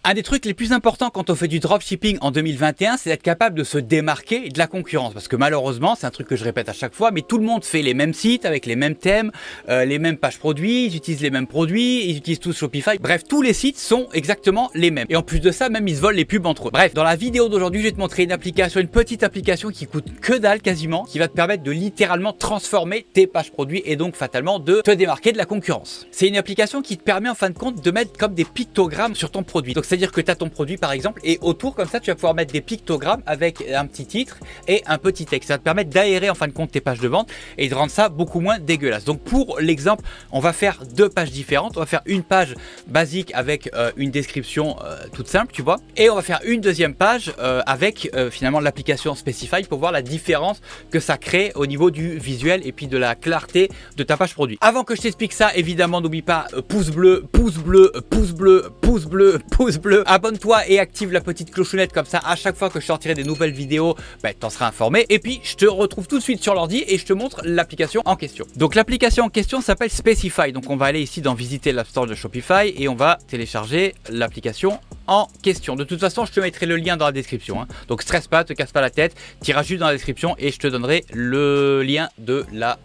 Un des trucs les plus importants quand on fait du dropshipping en 2021, c'est d'être capable de se démarquer de la concurrence. Parce que malheureusement, c'est un truc que je répète à chaque fois, mais tout le monde fait les mêmes sites avec les mêmes thèmes, les mêmes pages produits, ils utilisent les mêmes produits, ils utilisent tous Shopify. Bref, tous les sites sont exactement les mêmes. Et en plus de ça, même ils se volent les pubs entre eux. Bref, dans la vidéo d'aujourd'hui, je vais te montrer une application, une petite application qui coûte que dalle quasiment, qui va te permettre de littéralement transformer tes pages produits et donc fatalement de te démarquer de la concurrence. C'est une application qui te permet en fin de compte de mettre comme des pictogrammes sur ton produit. Donc c'est-à-dire que tu as ton produit par exemple et autour comme ça tu vas pouvoir mettre des pictogrammes avec un petit titre et un petit texte. Ça va te permettre d'aérer en fin de compte tes pages de vente et de rendre ça beaucoup moins dégueulasse. Donc pour l'exemple, on va faire deux pages différentes. On va faire une page basique avec une description toute simple, tu vois, et on va faire une deuxième page avec finalement l'application Specify pour voir la différence que ça crée au niveau du visuel et puis de la clarté de ta page produit. Avant que je t'explique ça, évidemment n'oublie pas pouce bleu, pouce bleu, pouce bleu, pouce bleu, pouce bleu. Abonne-toi et active la petite clochonnette, comme ça à chaque fois que je sortirai des nouvelles vidéos, t'en seras informé. Et puis je te retrouve tout de suite sur l'ordi et je te montre l'application en question. Donc l'application en question s'appelle Specify. Donc on va aller ici dans visiter l'App Store de Shopify et on va télécharger l'application en question. De toute façon, je te mettrai le lien dans la description. Hein. Donc stresse pas, te casse pas la tête, tu iras juste dans la description et je te donnerai le lien de la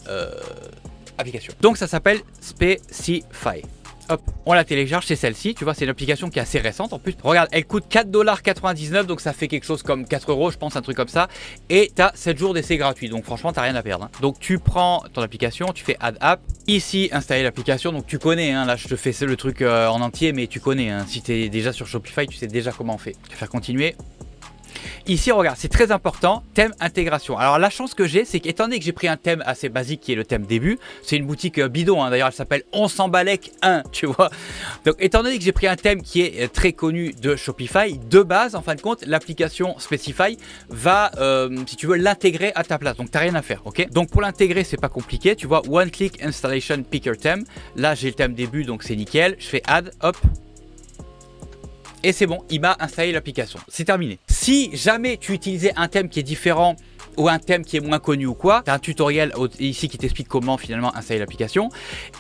application. Donc ça s'appelle Specify. Hop, on la télécharge, c'est celle-ci, tu vois, c'est une application qui est assez récente en plus. Regarde, elle coûte 4,99 $, donc ça fait quelque chose comme 4 €, je pense, un truc comme ça. Et tu as 7 jours d'essai gratuit, donc franchement, tu n'as rien à perdre. Hein. Donc tu prends ton application, tu fais Add App. Ici, installer l'application, donc tu connais, hein, là je te fais le truc en entier, mais tu connais. Hein, si tu es déjà sur Shopify, tu sais déjà comment on fait. Je vais faire continuer. Ici, regarde, c'est très important, thème intégration. Alors la chance que j'ai, c'est qu'étant donné que j'ai pris un thème assez basique qui est le thème début, c'est une boutique bidon, hein, d'ailleurs elle s'appelle On s'embalèque 1, tu vois. Donc étant donné que j'ai pris un thème qui est très connu de Shopify, de base, en fin de compte, l'application Specify va, si tu veux, l'intégrer à ta place. Donc tu n'as rien à faire, ok. Donc pour l'intégrer, c'est pas compliqué, tu vois, One Click Installation Pick Your Theme. Là j'ai le thème début, donc c'est nickel. Je fais Add, hop. Et c'est bon, il m'a installé l'application. C'est terminé. Si jamais tu utilisais un thème qui est différent ou un thème qui est moins connu ou quoi, tu as un tutoriel ici qui t'explique comment finalement installer l'application.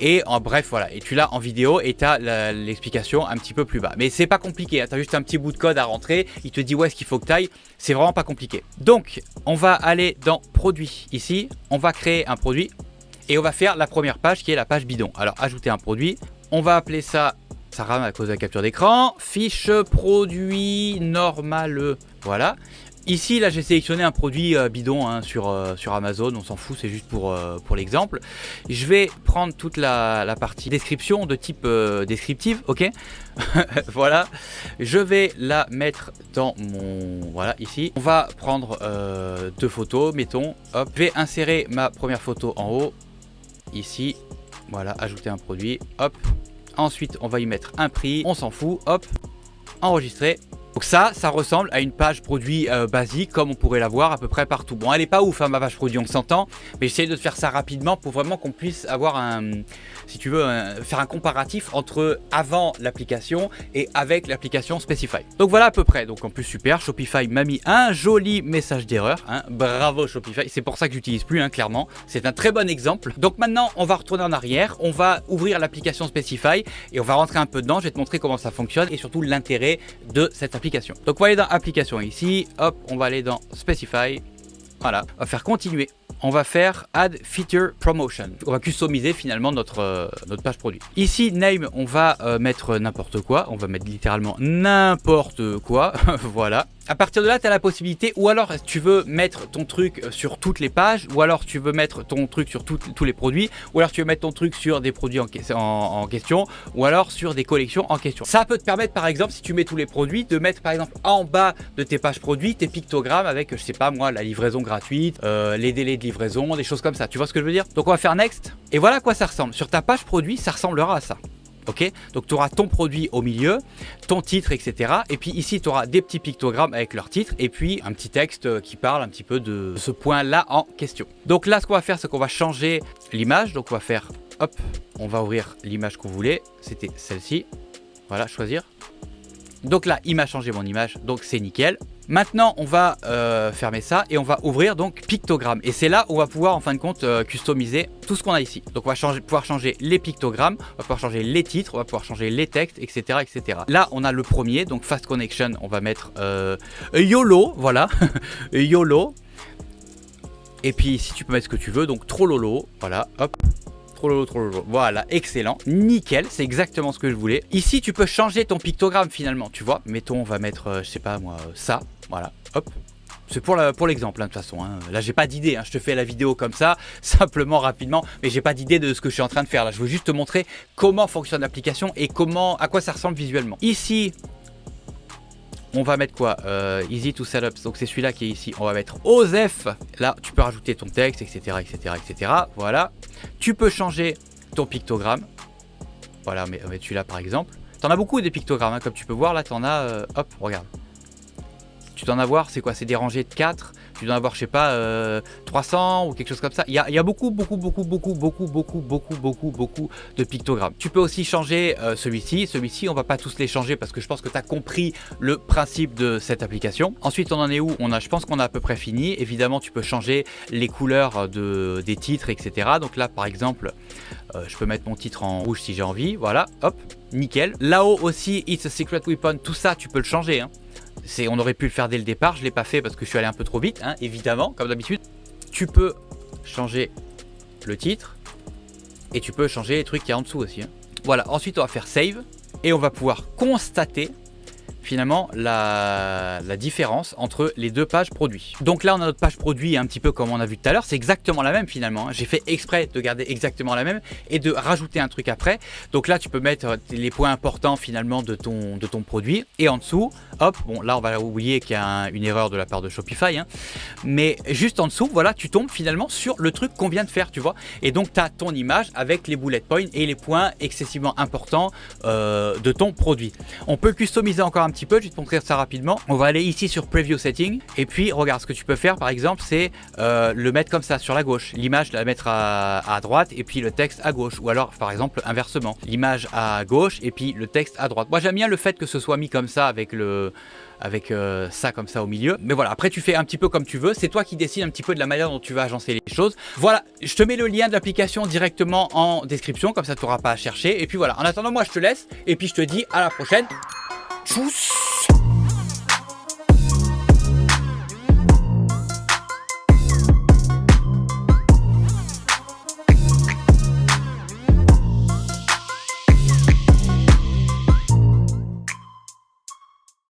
Et en bref, voilà. Et tu l'as en vidéo et tu as l'explication un petit peu plus bas. Mais c'est pas compliqué. Hein. Tu as juste un petit bout de code à rentrer. Il te dit où est-ce qu'il faut que tu ailles. C'est vraiment pas compliqué. Donc, on va aller dans produit. Ici, on va créer un produit et on va faire la première page qui est la page bidon. Alors, ajouter un produit. On va appeler ça... Ça rame à cause de la capture d'écran. Fiche produit normal. Voilà. Ici, là, j'ai sélectionné un produit bidon hein, sur Amazon. On s'en fout, c'est juste pour l'exemple. Je vais prendre toute la partie description de type descriptive. Ok. Voilà. Je vais la mettre dans mon... Voilà, ici. On va prendre deux photos, mettons. Hop. Je vais insérer ma première photo en haut. Ici. Voilà, ajouter un produit. Hop. Ensuite, on va y mettre un prix, on s'en fout, hop, enregistrer. Donc ça ressemble à une page produit basique comme on pourrait la voir à peu près partout. Bon, elle est pas ouf hein, ma page produit, on s'entend, mais j'essaie de faire ça rapidement pour vraiment qu'on puisse avoir un, si tu veux, faire un comparatif entre avant l'application et avec l'application Specify. Donc voilà à peu près. Donc en plus super, Shopify m'a mis un joli message d'erreur. Hein. Bravo Shopify, c'est pour ça que j'utilise plus hein, clairement. C'est un très bon exemple. Donc maintenant, on va retourner en arrière, on va ouvrir l'application Specify et on va rentrer un peu dedans. Je vais te montrer comment ça fonctionne et surtout l'intérêt de cette application. Donc on va aller dans application ici, hop, on va aller dans Specify, voilà, on va faire continuer. On va faire Add Feature Promotion. On va customiser finalement notre page produit. Ici, name, on va mettre n'importe quoi. On va mettre littéralement n'importe quoi. Voilà. À partir de là, tu as la possibilité, ou alors tu veux mettre ton truc sur toutes les pages, ou alors tu veux mettre ton truc sur tous les produits, ou alors tu veux mettre ton truc sur des produits en question, ou alors sur des collections en question. Ça peut te permettre, par exemple, si tu mets tous les produits, de mettre par exemple en bas de tes pages produits, tes pictogrammes avec, je sais pas moi, la livraison gratuite, les délais de livraison, des choses comme ça. Tu vois ce que je veux dire? Donc on va faire Next. Et voilà à quoi ça ressemble. Sur ta page produit, ça ressemblera à ça. Ok, donc tu auras ton produit au milieu, ton titre, etc. Et puis ici, tu auras des petits pictogrammes avec leur titre et puis un petit texte qui parle un petit peu de ce point-là en question. Donc là, ce qu'on va faire, c'est qu'on va changer l'image. Donc on va faire, hop, on va ouvrir l'image qu'on voulait. C'était celle-ci. Voilà, choisir. Donc là, il m'a changé mon image, donc c'est nickel. Maintenant, on va fermer ça et on va ouvrir donc pictogramme. Et c'est là où on va pouvoir en fin de compte customiser tout ce qu'on a ici. Donc on va pouvoir changer les pictogrammes, on va pouvoir changer les titres, on va pouvoir changer les textes, etc. etc. Là, on a le premier, donc Fast Connection, on va mettre YOLO, voilà, YOLO. Et puis si tu peux mettre ce que tu veux, donc Trololo, voilà, hop. Trololo, voilà, excellent, nickel, c'est exactement ce que je voulais. Ici, tu peux changer ton pictogramme finalement, tu vois. Mettons, on va mettre, je sais pas moi, ça, voilà, hop. C'est pour l'exemple, hein, de toute façon. Hein. Là, j'ai pas d'idée, hein. Je te fais la vidéo comme ça, simplement, rapidement, mais j'ai pas d'idée de ce que je suis en train de faire. Là, je veux juste te montrer comment fonctionne l'application et à quoi ça ressemble visuellement. Ici, on va mettre quoi? Easy to set up, donc c'est celui-là qui est ici. On va mettre OSEF. Là, tu peux rajouter ton texte, etc., etc., etc. Voilà. Tu peux changer ton pictogramme. Voilà, on va mettre celui-là par exemple. T'en as beaucoup des pictogrammes, hein, comme tu peux voir. Là, t'en as, hop, regarde. Tu dois en avoir, c'est quoi? C'est des rangées de 4. Tu dois en avoir, je sais pas, 300 ou quelque chose comme ça. Il y a beaucoup de pictogrammes. Tu peux aussi changer celui-ci. Celui-ci, on va pas tous les changer parce que je pense que tu as compris le principe de cette application. Ensuite, on en est où? Je pense qu'on a à peu près fini. Évidemment, tu peux changer les couleurs des titres, etc. Donc là, par exemple, je peux mettre mon titre en rouge si j'ai envie. Voilà, hop, nickel. Là-haut aussi, It's a Secret Weapon. Tout ça, tu peux le changer, hein. On aurait pu le faire dès le départ, je ne l'ai pas fait parce que je suis allé un peu trop vite, hein, évidemment, comme d'habitude. Tu peux changer le titre et tu peux changer les trucs qu'il y a en dessous aussi. Hein. Voilà, ensuite on va faire Save et on va pouvoir constater finalement la différence entre les deux pages produits. Donc là on a notre page produit un petit peu comme on a vu tout à l'heure, c'est exactement la même finalement, hein. J'ai fait exprès de garder exactement la même et de rajouter un truc après. Donc là tu peux mettre les points importants finalement de ton produit et en dessous, hop, bon là on va oublier qu'il y a une erreur de la part de Shopify, hein. Mais juste en dessous, voilà, tu tombes finalement sur le truc qu'on vient de faire, tu vois. Et donc tu as ton image avec les bullet points et les points excessivement importants de ton produit. On peut customiser encore un petit peu, je vais te montrer ça rapidement. On va aller ici sur Preview Setting et puis regarde, ce que tu peux faire par exemple, c'est le mettre comme ça sur la gauche, l'image la mettre à droite et puis le texte à gauche, ou alors par exemple inversement, l'image à gauche et puis le texte à droite. Moi j'aime bien le fait que ce soit mis comme ça avec ça comme ça au milieu, mais voilà, après tu fais un petit peu comme tu veux, c'est toi qui décides un petit peu de la manière dont tu vas agencer les choses. Voilà, je te mets le lien de l'application directement en description, comme ça tu n'auras pas à chercher. Et puis voilà, en attendant, moi je te laisse et puis je te dis à la prochaine. Tchuss.